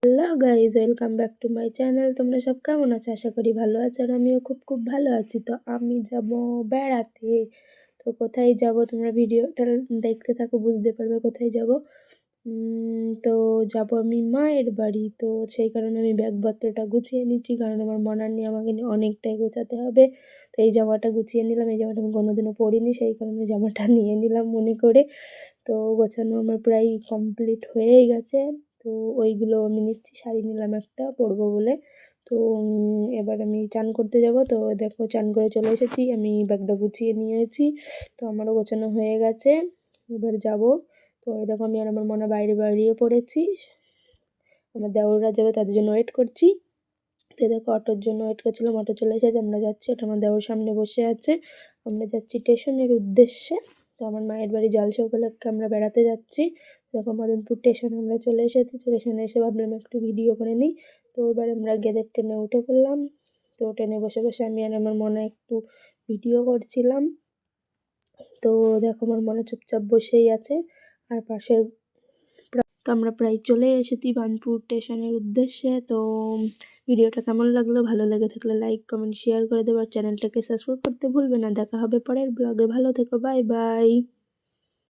Hello guys, welcome back to my channel. তোমরা সব কেমন আছো? আশা করি ভালো আছো, আর আমিও খুব ভালো আছি। তো আমি যাব বেড়াতে। তো কোথায় যাব তোমরা ভিডিওটা দেখতে থাকো, বুঝতে পারবে কোথায় যাব। তো যাব আমি মায়ের বাড়ি। তো সেই কারণে আমি ব্যাগপত্রটা গুছিয়ে নিচ্ছি, কারণ আমার মনার নিয়ে আমাকে অনেকটাই গোছাতে হবে। তো এই জামাটা গুছিয়ে নিলাম, এই জামাটা আমি কোনোদিনও পরিনি, সেই কারণে জামাটা নিয়ে নিলাম মনে করে। তো গোছানো আমার প্রায় কমপ্লিট হয়েই গেছে। তো ওইগুলো আমি নিচ্ছি, শাড়ি নিলাম একটা পরবো বলে। তো এবার আমি চান করতে যাব। তো দেখো চান করে চলে এসেছি, আমি ব্যাগটা গুছিয়ে নিয়েছি। তো আমারও গোছানো হয়ে গেছে, এবার যাব। তো এই দেখো আমি আর আমার মনে বাইরে বেরিয়ে পড়েছি, আমার দেওররা যাবে তাদের জন্য ওয়েট করছি। তো দেখো অটোর জন্য ওয়েট করছিলাম, অটো চলে এসেছে, আমরা যাচ্ছি। ওটা আমার দেওর সামনে বসে আছে, আমরা যাচ্ছি স্টেশনের উদ্দেশ্যে। তো আমার মায়ের বাড়ি জালসা উপলক্ষে আমরা বেড়াতে যাচ্ছি। দেখো মদনপুর স্টেশনে আমরা চলে এসেছি। স্টেশনে এসে ভাবলাম একটু ভিডিও করে নিই। তো এবার আমরা গেদের ট্রেনে উঠে পড়লাম। তো ট্রেনে বসে বসে আমি আর আমার মনে একটু ভিডিও করছিলাম। তো দেখো আমার মনে চুপচাপ বসেই আছে, আর পাশের। তো আমরা প্রায় চলে এসেছি বার্নপুর স্টেশনের উদ্দেশ্যে। তো ভিডিওটা কেমন লাগলো, ভালো লেগে থাকলে লাইক কমেন্ট শেয়ার করে দেবো, আর চ্যানেলটাকে সাবস্ক্রাইব করতে ভুলবে না। দেখা হবে পরের ব্লগে, ভালো থেকো, বাই বাই।